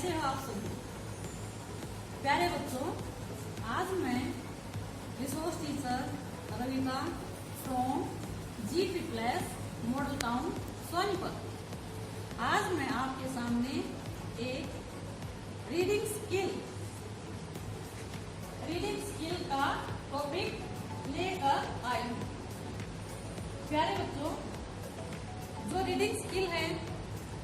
कैसे हो आप सभी प्यारे बच्चों। आज मैं resource teacher Ravika from GP plus model town Sonipat. आज मैं आपके सामने एक रीडिंग स्किल का टॉपिक लेकर आई हूँ। प्यारे बच्चों, जो रीडिंग स्किल है,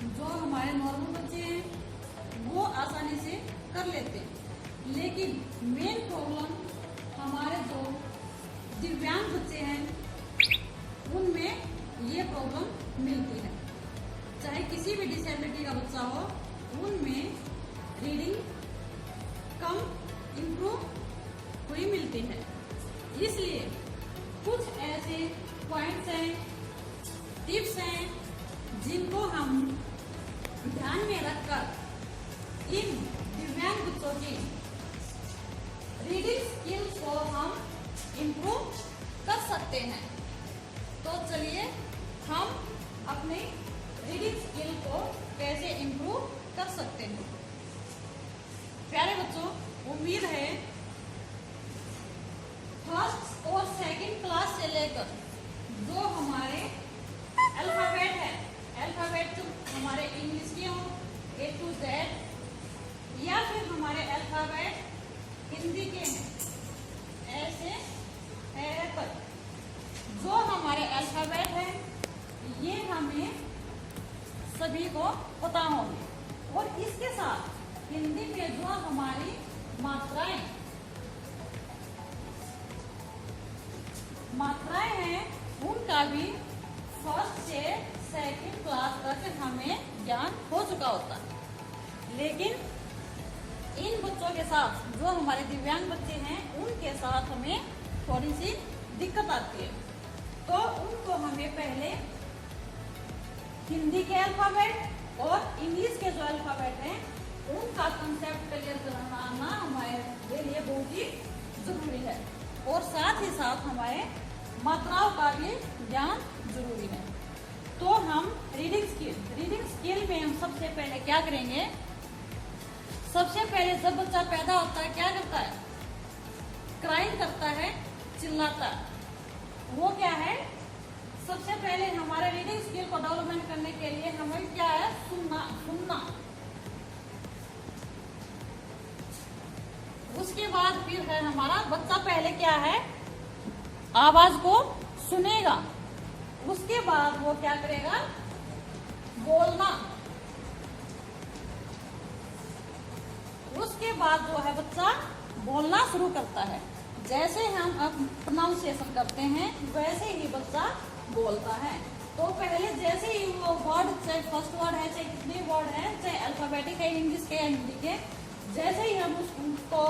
जो हमारे नॉर्मल बच्चे हैं वो आसानी से कर लेते हैं, लेकिन मेन प्रॉब्लम हमारे जो दिव्यांग बच्चे हैं उनमें ये प्रॉब्लम मिलती है। चाहे किसी भी डिसेबिलिटी का बच्चा हो, उनमें रीडिंग कम इम्प्रूव हुई मिलती है। इसलिए कुछ ऐसे पॉइंट्स हैं, टिप्स हैं, जिनको हम ध्यान में रखकर इन दिव्यांग बच्चों की रीडिंग स्किल्स को हम इम्प्रूव कर सकते हैं। तो चलिए हम अपने रीडिंग स्किल को कैसे इम्प्रूव कर सकते हैं। प्यारे बच्चों, उम्मीद है फर्स्ट और सेकंड क्लास से लेकर जो हमारे अल्फाबेट है, अल्फाबेट जो हमारे इंग्लिश के हों A to Z, या फिर हमारे अल्फाबेट हिंदी के हैं ऐसे एप्पल, जो हमारे अल्फाबेट है ये हमें सभी को पता होंगे। और इसके साथ हिंदी में जो हमारी मात्राएं हैं उनका भी फर्स्ट से सेकंड क्लास तक हमें ज्ञान हो चुका होता है। लेकिन इन बच्चों के साथ, जो हमारे दिव्यांग बच्चे हैं, उनके साथ हमें थोड़ी सी दिक्कत आती है। तो उनको हमें पहले हिंदी के अल्फाबेट और इंग्लिश के जो अल्फाबेट हैं उनका कंसेप्ट क्लियर कराना हमारे लिए बहुत ही जरूरी है। और साथ ही साथ हमारे मात्राओं का भी ज्ञान जरूरी है। तो हम रीडिंग स्किल में हम सबसे पहले क्या करेंगे? सबसे पहले जब बच्चा पैदा होता है क्या करता है? क्राइम करता है, चिल्लाता है। वो क्या है? सबसे पहले हमारे रीडिंग स्किल को डेवलपमेंट करने के लिए हमें क्या है? सुनना। उसके बाद फिर है हमारा बच्चा पहले क्या है? आवाज को सुनेगा। उसके बाद वो क्या करेगा? बोलना। उसके बाद जो है बच्चा बोलना शुरू करता है। जैसे हम अब प्रोनाउंसिएशन करते हैं वैसे ही बच्चा बोलता है। तो पहले जैसे ही वो वर्ड, चाहे फर्स्ट वर्ड है, चाहे कितने वर्ड है, चाहे अल्फाबेटिक है, इंग्लिश के या हिंदी के, जैसे ही हम उसको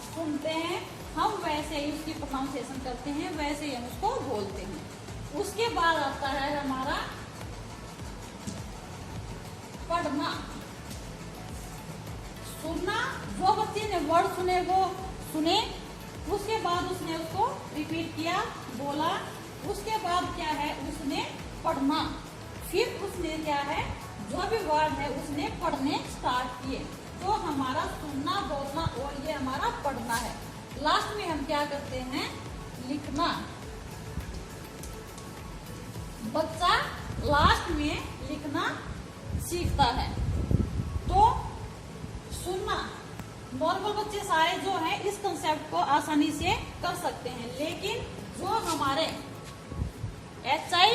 सुनते हैं हम वैसे ही उसकी प्रोनाउंसिएशन करते हैं, वैसे ही हम उसको बोलते हैं। उसके बाद आता है हमारा पढ़ना। सुनना, जो बच्चे ने वर्ड सुने वो सुने, उसके बाद उसने उसको रिपीट किया, बोला। उसके बाद क्या है? उसने पढ़ना। फिर उसने क्या है? जो भी वर्ड है उसने पढ़ने स्टार्ट किए। तो हमारा सुनना, बोलना और ये हमारा पढ़ना है। लास्ट में हम क्या करते हैं? लिखना। बच्चा लास्ट में लिखना सीखता है। तो सुनना, नॉर्मल बच्चे सारे जो हैं इस कंसेप्ट को आसानी से कर सकते हैं, लेकिन जो हमारे HI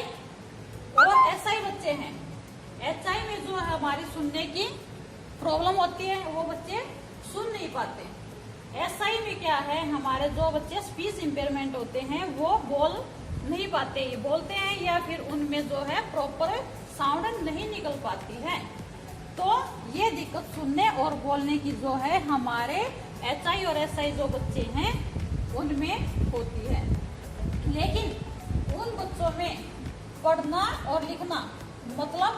और SI बच्चे हैं, HI में जो है हमारी सुनने की प्रॉब्लम होती है, वो बच्चे सुन नहीं पाते। SI में क्या है? हमारे जो बच्चे स्पीच इम्पेयरमेंट होते हैं वो बोल नहीं पाते, बोलते हैं या फिर उनमें जो है प्रॉपर साउंड नहीं निकल पाती है। तो ये दिक्कत सुनने और बोलने की जो है हमारे HI और SI जो बच्चे हैं उनमें होती है। लेकिन उन बच्चों में पढ़ना और लिखना, मतलब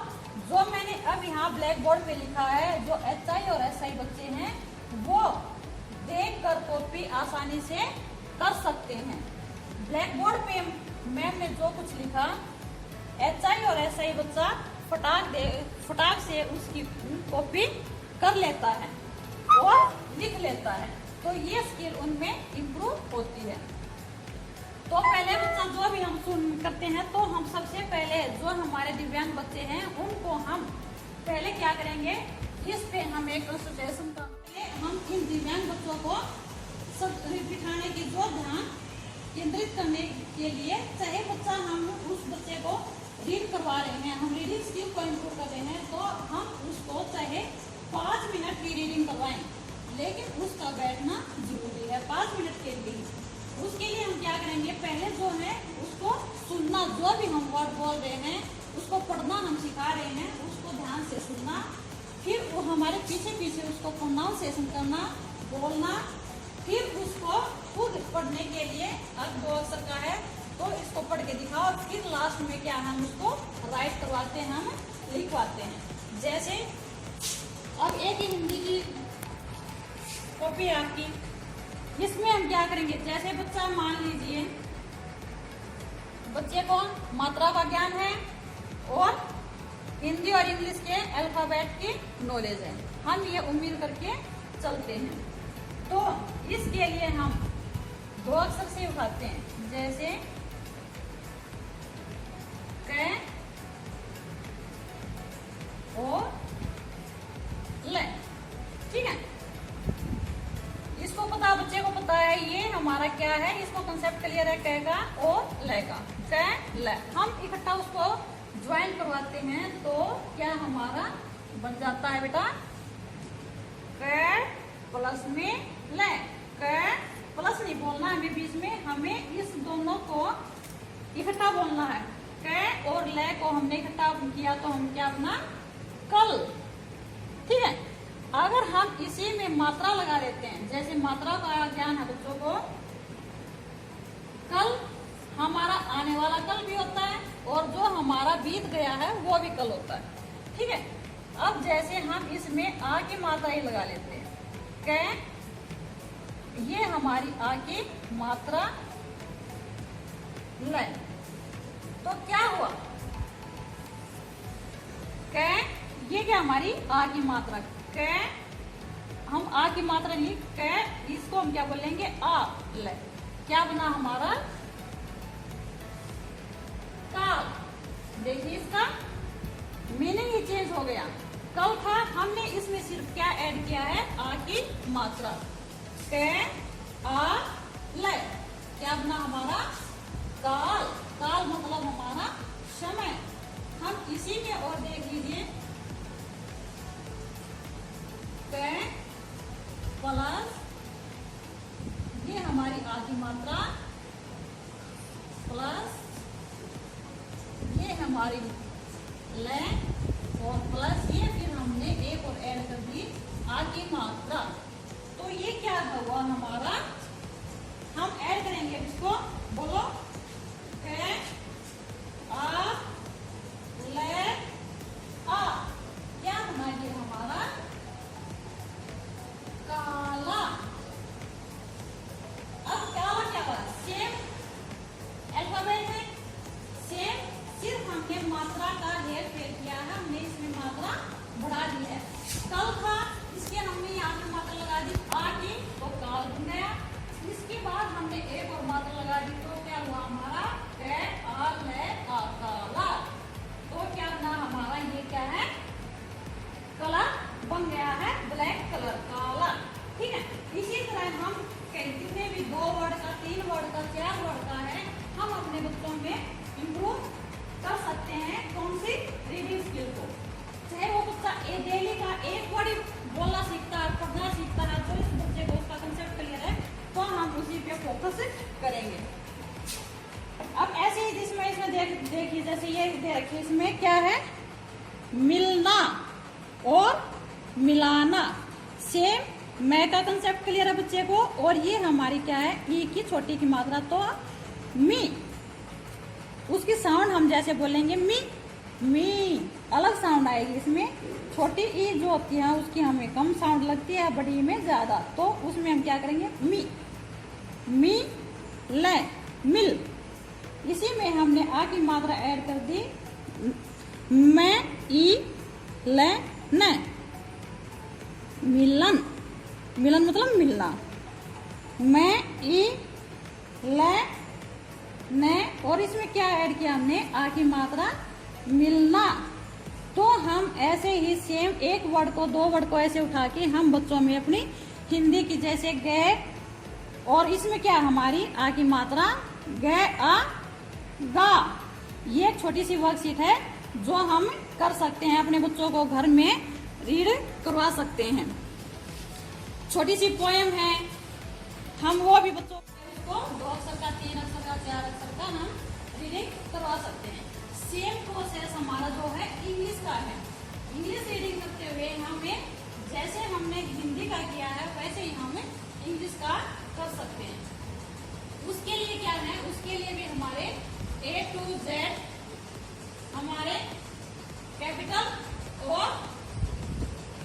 जो मैंने अब यहाँ ब्लैक बोर्ड पे लिखा है, जो HI और SI बच्चे हैं वो देख कर कॉपी आसानी से कर सकते हैं। ब्लैक बोर्ड पे मैम ने जो कुछ लिखा, HI और SI बच्चा फटाक से उसकी कॉपी कर लेता है और लिख लेता है, तो ये स्किल उनमें इम्प्रूव होती है। तो पहले बच्चा जो भी हम सुन करते हैं, तो हम सबसे पहले जो हमारे दिव्यांग बच्चे हैं उनको हम पहले क्या करेंगे, इस पे हम एक कंसल्टेशन करेंगे। हम इन दिव्यांग बच्चों को सब बिठाने की जो ध्यान केंद्रित करने के लिए, चाहे बच्चा हम उस बच्चे को रीड करवा रहे हैं, हम रीडिंग स्किल को इम्प्रूव कर रहे हैं, तो हम उसको चाहे 5 मिनट की रीडिंग करवाएं, लेकिन उसका बैठना जरूरी है 5 मिनट के लिए। उसके लिए हम क्या करेंगे, पहले जो है उसको सुनना, जो भी हम वर्ड बोल रहे हैं उसको पढ़ना हम सिखा रहे हैं, उसको ध्यान से सुनना, फिर वो हमारे पीछे पीछे उसको प्रोनाउंसिएशन करना, बोलना, फिर उसको खुद पढ़ने के लिए अब 2 अक्षर का है तो इसको पढ़ के दिखाओ, और फिर लास्ट में क्या हम उसको राइट करवाते हैं, हम लिखवाते हैं। जैसे अब एक ही हिंदी की कॉपी आपकी, इसमें हम क्या करेंगे, जैसे बच्चा मान लीजिए बच्चे को मात्रा का ज्ञान है और हिंदी और इंग्लिश के अल्फाबेट की नॉलेज है, हम ये उम्मीद करके चलते हैं। तो इसके लिए हम 2 अक्षर से उठाते हैं, जैसे क और ल, ठीक है। इसको पता, बच्चे को पता है ये हमारा क्या है, इसको कंसेप्ट क्लियर है क का और ल का, क ल। हम इकट्ठा उसको ज्वाइन करवाते हैं तो क्या हमारा बन जाता है बेटा, क प्लस में ल, क प्लस नहीं बोलना हमें, बीच में हमें इस दोनों को इकट्ठा बोलना है। क और ल को हमने इकट्ठा किया तो हम क्या अपना कल, ठीक है। अगर हम इसी में मात्रा लगा देते हैं, जैसे मात्रा का ज्ञान है बच्चों को, कल हमारा आने वाला कल भी होता है और जो हमारा बीत गया है वो भी कल होता है, ठीक है। अब जैसे हम इसमें आ की मात्रा ही लगा लेते हैं, क, ये हमारी आ की मात्रा ल, तो क्या हुआ, क, ये क्या हमारी आ की मात्रा, क, हम आ की मात्रा लिख, क इसको हम क्या बोलेंगे आ ल, क्या बना हमारा काल। देखिए इसका मीनिंग ही चेंज हो गया, कल था, हमने इसमें सिर्फ क्या ऐड किया है, आ की मात्रा, क आ ल, क्या बना हमारा काल। काल मतलब हमारा समय। हम इसी में और देख लीजिए, क प्लस ये हमारी आ की मात्रा प्लस ये हमारी ल और प्लस ये, फिर हमने एक और ऐड कर दी आ की मात्रा, तो ये क्या हुआ हमारा, हम ऐड करेंगे इसको, बोलो क आ ल आ, क्या बना ये हमारा काला। अब काला क्या हुआ, सेम अल्फाबेट है, सेम, सिर्फ हमने मात्रा का हेर फेर किया है, हमने इसमें मात्रा बढ़ा दी है। कल था, इसके हमने यहाँ पे मात्रा लगा दी आ की, तो काल बन गया। इसके बाद हमने एक और मात्रा लगा दी, तो क्या हुआ हमारा क आ ल आ, काला। तो क्या बना हमारा, ये क्या है, कलर बन गया है, ब्लैक कलर, काला, ठीक है। इसी तरह हम कितने भी 2 वर्ड का, 3 वर्ड का, 4 वर्ड का है, हम अपने बच्चों में इम्प्रूव कर सकते हैं। कौन सी, रीडिंग स्किल को। चाहे वो बच्चा डेली का एक वर्ड बोलना सीखता है, पढ़ना सीखता है, तो इस बच्चे को उसका कंसेप्ट क्लियर है, तो हम उसी पे फोकस करेंगे। अब ऐसे ही जिसमें इसमें देखिए, जैसे ये देखिए, इसमें क्या है, मिलना और मिलाना, सेम मैं का कंसेप्ट क्लियर है बच्चे को। और ये हमारी क्या है, ई की छोटी की मात्रा, तो मी, उसकी साउंड हम जैसे बोलेंगे मी, मी अलग साउंड आएगी इसमें। छोटी ई जो होती है उसकी हमें कम साउंड लगती है, बड़ी में ज्यादा, तो उसमें हम क्या करेंगे, मी, मी ल, मिल। इसी में हमने आ की मात्रा ऐड कर दी, मैं, ई ल न, मिलन मतलब मिलना। मैं, ई, ले, ने, और इसमें क्या ऐड किया हमने, आ की मात्रा, मिलना। तो हम ऐसे ही सेम एक वर्ड को, दो वर्ड को ऐसे उठा के हम बच्चों में अपनी हिंदी की जैसे गए, और इसमें क्या हमारी आ की मात्रा, गए, आ, गा। ये एक छोटी सी वर्कशीट है जो हम कर सकते हैं, अपने बच्चों को घर में रीड करवा सकते हैं। छोटी सी पोएम है, हम वो भी बच्चों को 2 अक्षर का, 3 अक्षर का, 4 अक्षर का हम रीडिंग करवा सकते हैं। सेम प्रोसेस हमारा जो है इंग्लिश का है। इंग्लिश रीडिंग करते हुए हमें जैसे हमने हिंदी का किया है वैसे ही हम इंग्लिश का कर सकते हैं। उसके लिए क्या है, उसके लिए भी हमारे A to Z हमारे कैपिटल और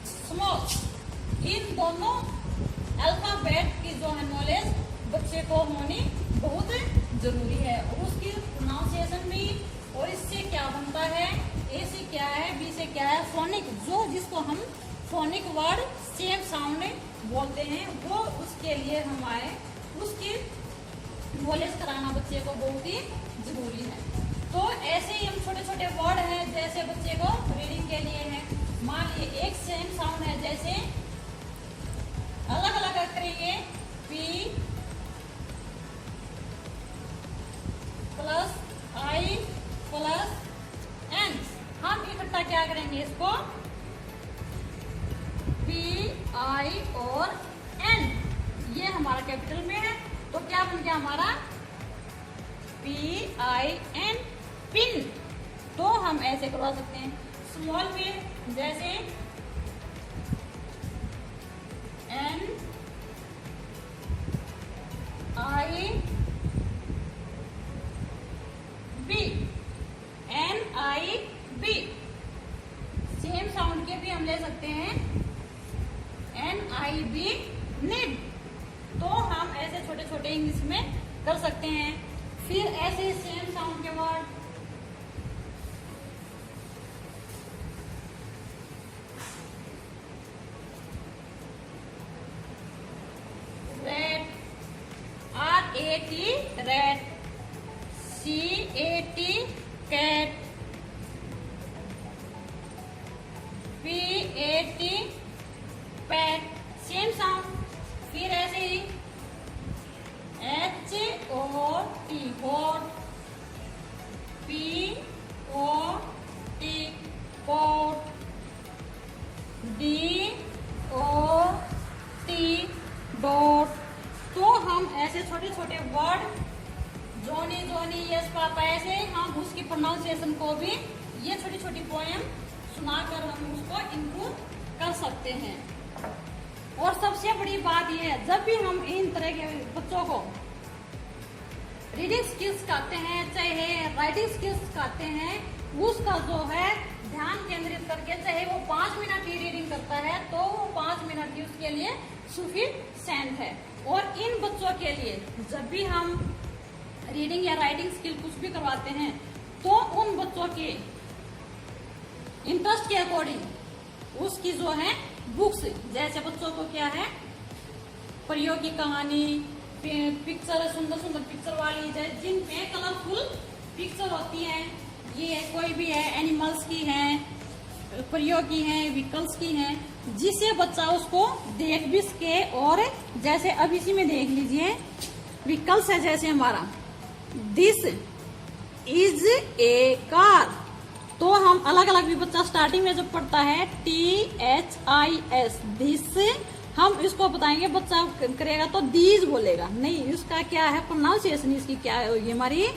स्मॉल इन दोनों अल्फाबेट की जो है नॉलेज बच्चे को होनी बहुत जरूरी है। और उसकी प्रोनाउंसिएशन भी, और इससे क्या बनता है, ए से क्या है, बी से क्या है, फोनिक, जो जिसको हम फोनिक वर्ड सेम साउंड बोलते हैं, वो उसके लिए हमारे उसकी नॉलेज कराना बच्चे को बहुत ही जरूरी है। तो ऐसे ही हम छोटे छोटे वर्ड हैं जैसे बच्चे को रीडिंग के लिए है। मान लीजिए एक सेम साउंड है, जैसे अलग अलग करेंगे, पी प्लस आई प्लस एन, हम इकट्ठा क्या करेंगे, इसको पी आई और एन, ये हमारा कैपिटल में है तो क्या बन गया हमारा पी आई एन, पिन। तो हम ऐसे करवा सकते हैं। स्मॉल में जैसे एन आई बी, एन आई बी। सेम साउंड के भी हम ले सकते हैं, एन आई बी, निब। तो हम ऐसे छोटे छोटे इंग्लिश में कर सकते हैं। फिर ऐसे सेम साउंड के word red, RAT red, CAT cat, PAT pat, same sound. फिर ऐसे ही HOT hot, POT pot, DOT dot. तो हम ऐसे छोटे छोटे वर्ड, जोनी जोनी, यस पापा, ऐसे हम उसकी प्रोनाउंसिएशन को भी ये छोटी छोटी पोएम सुनाकर हम उसको इम्प्रूव कर सकते हैं। और सबसे बड़ी बात यह है, जब भी हम इन तरह के बच्चों को रीडिंग स्किल्स सिखाते हैं, चाहे राइटिंग स्किल्स सिखाते हैं, उसका जो है ध्यान केंद्रित करके, चाहे वो 5 मिनट की रीडिंग करता है तो वो 5 मिनट ही उसके लिए सफिशिएंट है। और इन बच्चों के लिए जब भी हम रीडिंग या राइटिंग स्किल कुछ भी करवाते हैं तो उन बच्चों के इंटरेस्ट के अकॉर्डिंग उसकी जो है बुक्स, जैसे बच्चों को क्या है परियों की कहानी, पिक्चर, सुंदर सुंदर पिक्चर वाली, जिनमें कलरफुल पिक्चर होती है, ये कोई भी है, एनिमल्स की है, परियों की है, व्हीकल्स की है, जिससे बच्चा उसको देख भी सके। और जैसे अब इसी में देख लीजिए व्हीकल्स है, जैसे हमारा दिस इज ए कार, तो हम अलग अलग भी बच्चा स्टार्टिंग में जब पढ़ता है THIS दिस, हम इसको बताएंगे, बच्चा करेगा तो दीज बोलेगा, नहीं इसका क्या है प्रोनाउंसिएशन, इसकी क्या होगी हमारी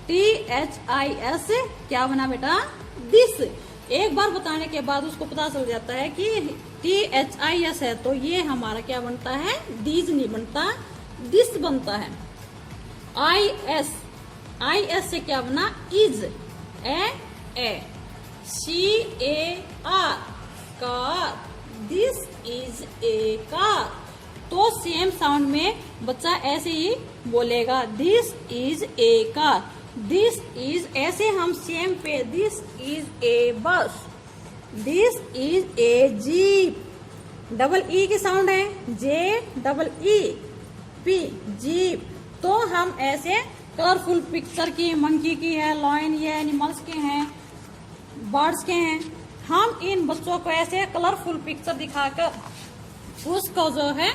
THIS, क्या बना बेटा दिस। एक बार बताने के बाद उसको पता चल जाता है कि THIS है, तो ये हमारा क्या बनता है, दीज नहीं बनता, दिस बनता है। IS से क्या बना, is, A, CAR car, this is a car. तो सेम साउंड में बच्चा ऐसे ही बोलेगा, this is a car, this is, ऐसे हम सेम पे, दिस इज ए बस, this is a jeep, double E की साउंड है, जे डबल ई पी, जीप। तो हम ऐसे कलरफुल पिक्चर की, मंकी की है, लॉयन, ये एनिमल्स के हैं, बर्ड्स के हैं, हम इन बच्चों को ऐसे कलरफुल पिक्चर दिखाकर उसको जो है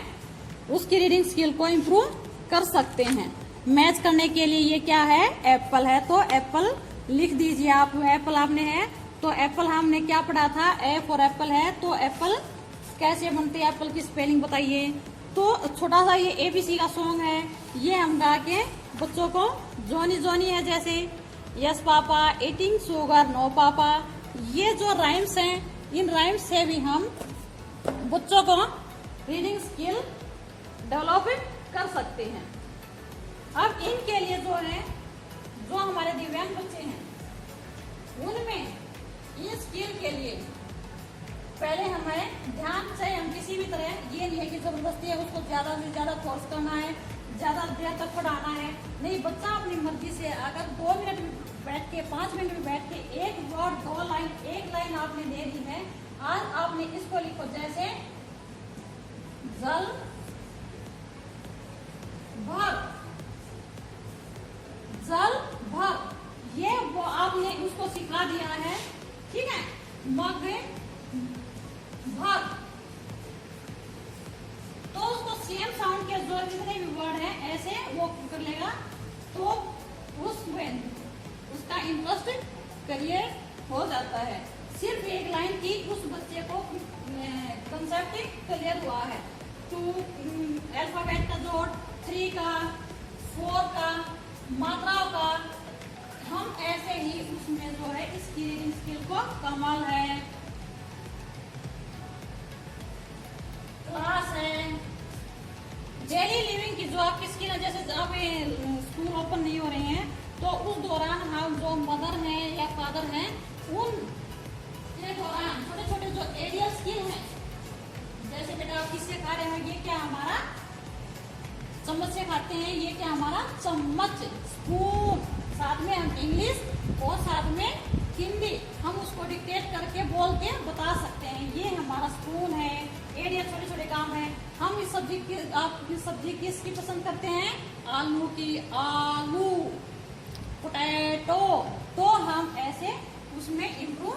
उसकी रीडिंग स्किल को इम्प्रूव कर सकते हैं। मैच करने के लिए ये क्या है, एप्पल है, तो एप्पल लिख दीजिए आप। एप्पल आपने है तो एप्पल हमने क्या पढ़ा था, ए फॉर एप्पल है, तो एप्पल कैसे बनते हैं, एप्पल की स्पेलिंग बताइए। तो छोटा सा ये एबीसी का सॉन्ग है, ये हम गा के बच्चों को, जोनी जोनी है जैसे, yes papa, eating sugar no पापा, ये जो राइम्स हैं, इन राइम्स से भी हम बच्चों को रीडिंग स्किल डेवलप कर सकते हैं। अब इनके लिए जो है, जो हमारे दिव्यांग बच्चे हैं, उनमें इस स्किल के लिए पहले हमें ध्यान से, हम किसी भी तरह, ये नहीं है कि जबरदस्ती है उसको ज्यादा से ज्यादा फोर्स करना है, ज्यादा देर तक पढ़ाना है, नहीं। बच्चा अपनी मर्जी से अगर 2 मिनट में बैठ के, 5 मिनट में बैठ के एक वर्ड, 2 लाइन, 1 लाइन आपने दे दी है, आज आपने इसको लिखो, जैसे जल भर, जल भर, ये वो आपने उसको सिखा दिया है, ठीक है। मग भर, तो उसको सेम साउंड के जो जितने भी वर्ड है ऐसे वो कर लेगा, तो उसमें उसका इंटरेस्ट क्लियर हो जाता है। सिर्फ 1 लाइन की उस बच्चे को कंसेप्ट क्लियर हुआ है। 2 अल्फाबेट का जोड़, 3 का, 4 का, मात्राओं का, हम ऐसे ही उसमें जो है इसकी रीडिंग स्किल को कमाल है। क्लास है, डेली लिविंग की जो आपकी स्किल है, जैसे आप स्कूल ओपन नहीं हो रहे हैं तो उस दौरान हम जो मदर हैं या फादर हैं, उन के दौरान छोटे छोटे जो एरियल स्किल हैं, जैसे बेटा आप किससे खा रहे हैं, ये क्या हमारा चम्मच से खाते हैं, ये क्या हमारा चम्मच, स्पून, साथ में हम इंग्लिश और साथ में हिंदी हम उसको डिक्टेट करके बोल के बता सकते हैं, ये हमारा स्पून है। एरिया छोटे छोटे काम है। हम इस सब्जी की, आप इस सब्जी किसकी पसंद करते हैं, आलू की, आलू, पोटैटो, तो हम ऐसे उसमें इम्प्रूव